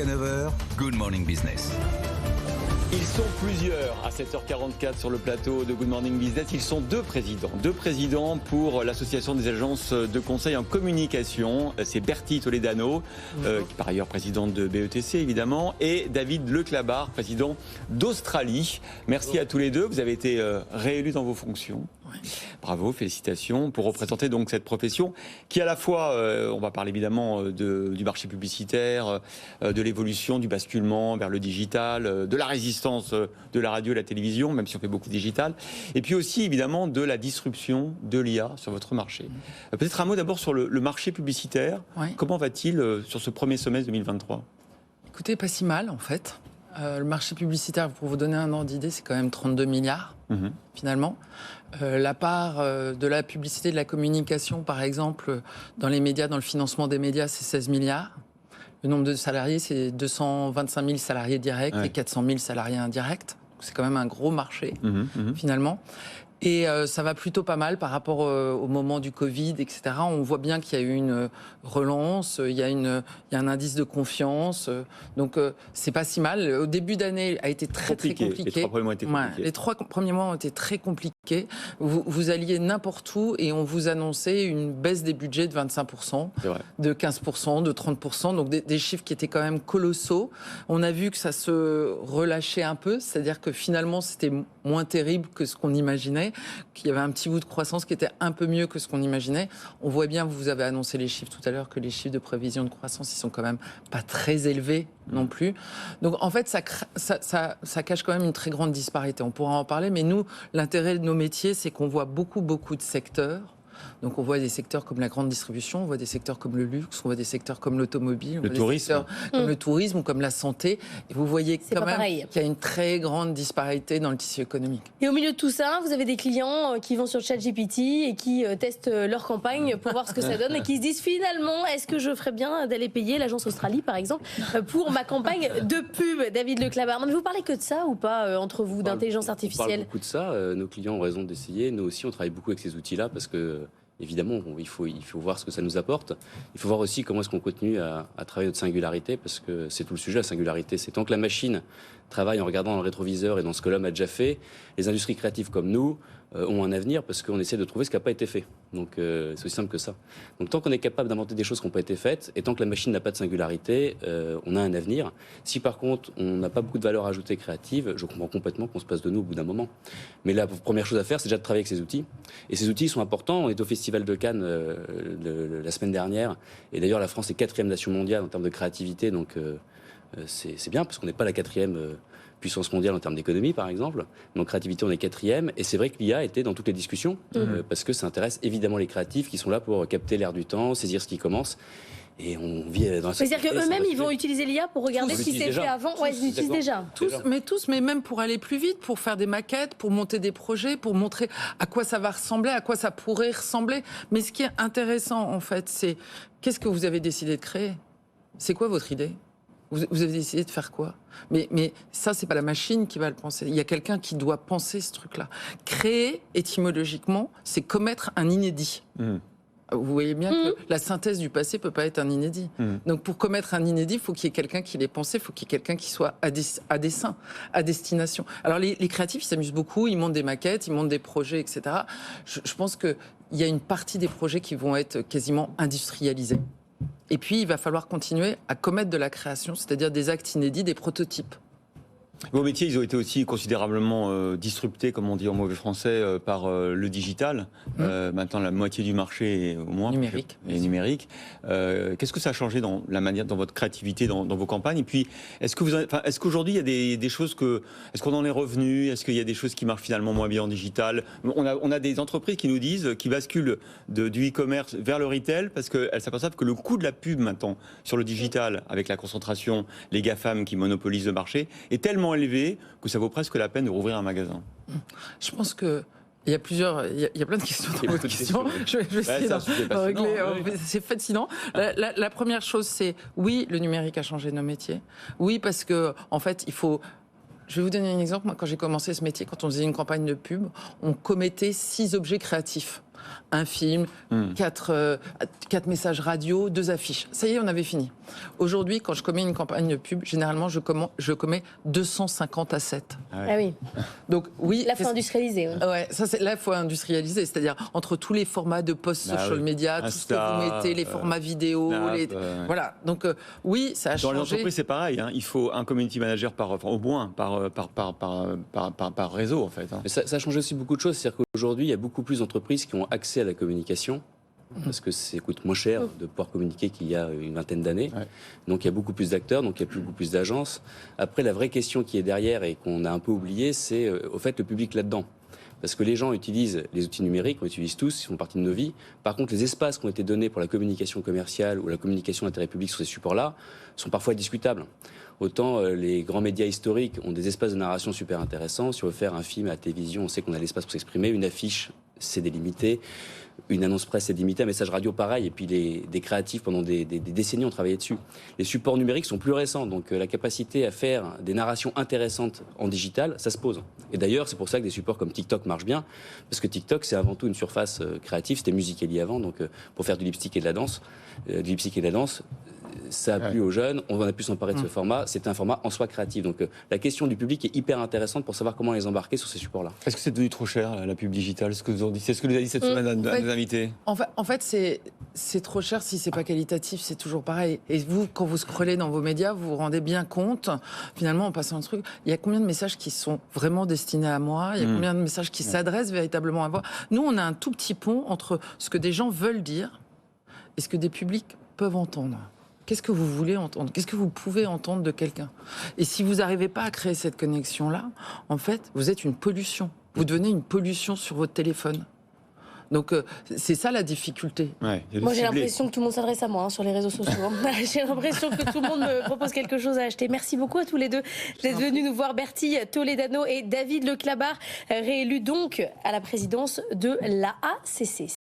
Jusqu'à 9h, Good Morning Business. Ils sont plusieurs à 7h44 sur le plateau de Good Morning Business. Ils sont deux présidents pour l'association des agences de conseil en communication. C'est Bertie Toledano, qui est par ailleurs présidente de BETC évidemment, et David Leclabar, président d'Australie. Merci à tous les deux. Vous avez été réélus dans vos fonctions. Bravo, félicitations pour représenter donc cette profession qui à la fois, on va parler évidemment du marché publicitaire, de l'évolution, du basculement vers le digital, de la résistance de la radio et la télévision, même si on fait beaucoup de digital, et puis aussi évidemment de la disruption de l'IA sur votre marché. Peut-être un mot d'abord sur le marché publicitaire. Oui. Comment va-t-il sur ce premier semestre 2023 ? Écoutez, pas si mal en fait. Le marché publicitaire, pour vous donner un ordre d'idée, c'est quand même 32 milliards, finalement. La part de la publicité, de la communication, par exemple, dans les médias, dans le financement des médias, c'est 16 milliards. Le nombre de salariés, c'est 225 000 salariés directs et 400 000 salariés indirects. C'est quand même un gros marché, finalement. Et ça va plutôt pas mal par rapport au moment du Covid, etc. On voit bien qu'il y a eu une relance, il y a un indice de confiance. Donc c'est pas si mal. Au début d'année a été très compliqué. Les 3 premiers mois ont été compliqués. Les 3 premiers mois ont été très compliqués. Vous alliez n'importe où et on vous annonçait une baisse des budgets de 25%, de 15%, de 30%. Donc des chiffres qui étaient quand même colossaux. On a vu que ça se relâchait un peu, c'est-à-dire que finalement c'était moins terrible que ce qu'on imaginait, qu'il y avait un petit bout de croissance qui était un peu mieux que ce qu'on imaginait. On voit bien, vous avez annoncé les chiffres tout à l'heure, que les chiffres de prévision de croissance, ils sont quand même pas très élevés non plus. Donc en fait, ça cache quand même une très grande disparité. On pourra en parler, mais nous, l'intérêt de nos métiers, c'est qu'on voit beaucoup de secteurs. Donc on voit des secteurs comme la grande distribution, on voit des secteurs comme le luxe, on voit des secteurs comme l'automobile, le tourisme, comme le tourisme ou comme la santé. Et vous voyez quand même qu'il y a une très grande disparité dans le tissu économique. Et au milieu de tout ça, vous avez des clients qui vont sur ChatGPT et qui testent leur campagne pour voir ce que ça donne et qui se disent finalement, est-ce que je ferais bien d'aller payer l'agence Australie, par exemple, pour ma campagne de pub, David Leclabar. Non, mais vous parlez que de ça ou pas entre vous, d'intelligence artificielle? On parle beaucoup de ça. Nos clients ont raison d'essayer. Nous aussi, on travaille beaucoup avec ces outils-là parce que évidemment, il faut voir ce que ça nous apporte. Il faut voir aussi comment est-ce qu'on continue à travailler notre singularité, parce que c'est tout le sujet, la singularité. C'est tant que la machine travaille en regardant dans le rétroviseur et dans ce que l'homme a déjà fait, les industries créatives comme nous ont un avenir parce qu'on essaie de trouver ce qui n'a pas été fait. Donc c'est aussi simple que ça. Donc tant qu'on est capable d'inventer des choses qui n'ont pas été faites, et tant que la machine n'a pas de singularité, on a un avenir. Si par contre on n'a pas beaucoup de valeur ajoutée créative, je comprends complètement qu'on se passe de nous au bout d'un moment. Mais la première chose à faire, c'est déjà de travailler avec ces outils. Et ces outils sont importants. On est au Festival de Cannes la semaine dernière. Et d'ailleurs, la France est 4e nation mondiale en termes de créativité. Donc c'est bien, parce qu'on n'est pas la 4e puissance mondiale en termes d'économie, par exemple. Donc, créativité, on est 4e. Et c'est vrai que l'IA était dans toutes les discussions, parce que ça intéresse évidemment les créatifs qui sont là pour capter l'air du temps, saisir ce qui commence. Et on vit dans la société. C'est-à-dire qu'eux-mêmes, ils vont utiliser l'IA pour regarder ce qui s'est fait avant. Ouais, ils l'utilisent déjà. Mais même pour aller plus vite, pour faire des maquettes, pour monter des projets, pour montrer à quoi ça va ressembler, à quoi ça pourrait ressembler. Mais ce qui est intéressant, en fait, c'est qu'est-ce que vous avez décidé de créer ? C'est quoi votre idée ? Vous avez décidé de faire quoi ? Mais ça, c'est pas la machine qui va le penser. Il y a quelqu'un qui doit penser ce truc-là. Créer, étymologiquement, c'est commettre un inédit. Vous voyez bien que la synthèse du passé peut pas être un inédit. Donc pour commettre un inédit, il faut qu'il y ait quelqu'un qui l'ait pensé, il faut qu'il y ait quelqu'un qui soit à dessein, à destination. Alors les créatifs, ils s'amusent beaucoup, ils montent des maquettes, ils montent des projets, etc. Je pense qu'il y a une partie des projets qui vont être quasiment industrialisés. Et puis, il va falloir continuer à commettre de la création, c'est-à-dire des actes inédits, des prototypes. Vos métiers, ils ont été aussi considérablement disruptés, comme on dit en mauvais français, par le digital. Maintenant, la moitié du marché est au moins numérique. Qu'est-ce que ça a changé dans la manière, dans votre créativité, dans vos campagnes ? Et puis, est-ce qu'aujourd'hui, il y a des choses est-ce qu'on en est revenu ? Est-ce qu'il y a des choses qui marchent finalement moins bien en digital ? On a des entreprises qui nous disent, qui basculent du e-commerce vers le retail, parce qu'elles s'aperçoivent que le coût de la pub maintenant sur le digital, avec la concentration, les GAFAM qui monopolisent le marché, est tellement élevé que ça vaut presque la peine de rouvrir un magasin. Je pense que il y a plein de questions dans votre question. Je vais essayer de régler. C'est fascinant. La première chose, c'est oui, le numérique a changé nos métiers. Oui, parce que en fait, il faut. Je vais vous donner un exemple. Moi, quand j'ai commencé ce métier, quand on faisait une campagne de pub, on commettait 6 objets créatifs. Un film, 4 messages radio, 2 affiches. Ça y est, on avait fini. Aujourd'hui, quand je commets une campagne de pub, généralement, je commets 250 assets. Ah oui. Donc oui, Là, faut industrialiser. Ouais. ouais, là, il faut industrialiser, c'est-à-dire entre tous les formats de post-social media, tout ce que vous mettez, les formats vidéo, voilà. Donc oui, ça a changé. Dans les entreprises, c'est pareil. Hein. Il faut un community manager au moins par réseau, en fait. Hein. Mais ça change aussi beaucoup de choses. C'est-à-dire qu'aujourd'hui, il y a beaucoup plus d'entreprises qui ont accès à la communication. Parce que ça coûte moins cher de pouvoir communiquer qu'il y a une vingtaine d'années. Ouais. Donc il y a beaucoup plus d'acteurs, donc il y a beaucoup plus d'agences. Après, la vraie question qui est derrière et qu'on a un peu oubliée, c'est au fait le public là-dedans. Parce que les gens utilisent les outils numériques, on utilise tous, ils font partie de nos vies. Par contre, les espaces qui ont été donnés pour la communication commerciale ou la communication d'intérêt public sur ces supports-là sont parfois discutables. Autant les grands médias historiques ont des espaces de narration super intéressants. Si on veut faire un film à la télévision, on sait qu'on a l'espace pour s'exprimer. Une affiche, c'est délimité. Une annonce presse, c'est limité. Un message radio, pareil. Et puis des créatifs, pendant des décennies, ont travaillé dessus. Les supports numériques sont plus récents. Donc la capacité à faire des narrations intéressantes en digital, ça se pose. Et d'ailleurs, c'est pour ça que des supports comme TikTok marchent bien. Parce que TikTok, c'est avant tout une surface créative. C'était Musical.ly avant, donc pour faire du lip-sync et de la danse. Ça a plu aux jeunes, on a pu s'emparer de ce format, c'est un format en soi créatif. Donc la question du public est hyper intéressante pour savoir comment les embarquer sur ces supports-là. Est-ce que c'est devenu trop cher, la pub digitale? C'est ce que vous avez dit cette semaine à nos invités. En fait, c'est trop cher si c'est pas qualitatif, c'est toujours pareil. Et vous, quand vous scrollez dans vos médias, vous vous rendez bien compte, finalement, en passant un truc, il y a combien de messages qui sont vraiment destinés à moi? Il y a combien de messages qui s'adressent véritablement à moi? Nous, on a un tout petit pont entre ce que des gens veulent dire et ce que des publics peuvent entendre. Qu'est-ce que vous voulez entendre? Qu'est-ce que vous pouvez entendre de quelqu'un? Et si vous n'arrivez pas à créer cette connexion-là, en fait, vous êtes une pollution. Vous devenez une pollution sur votre téléphone. Donc, c'est ça la difficulté. Ouais, moi, j'ai l'impression que tout le monde s'adresse à moi sur les réseaux sociaux. J'ai l'impression que tout le monde me propose quelque chose à acheter. Merci beaucoup à tous les deux d'être venus nous voir. Bertie Toledano et David Leclabar, réélus donc à la présidence de l'AACC.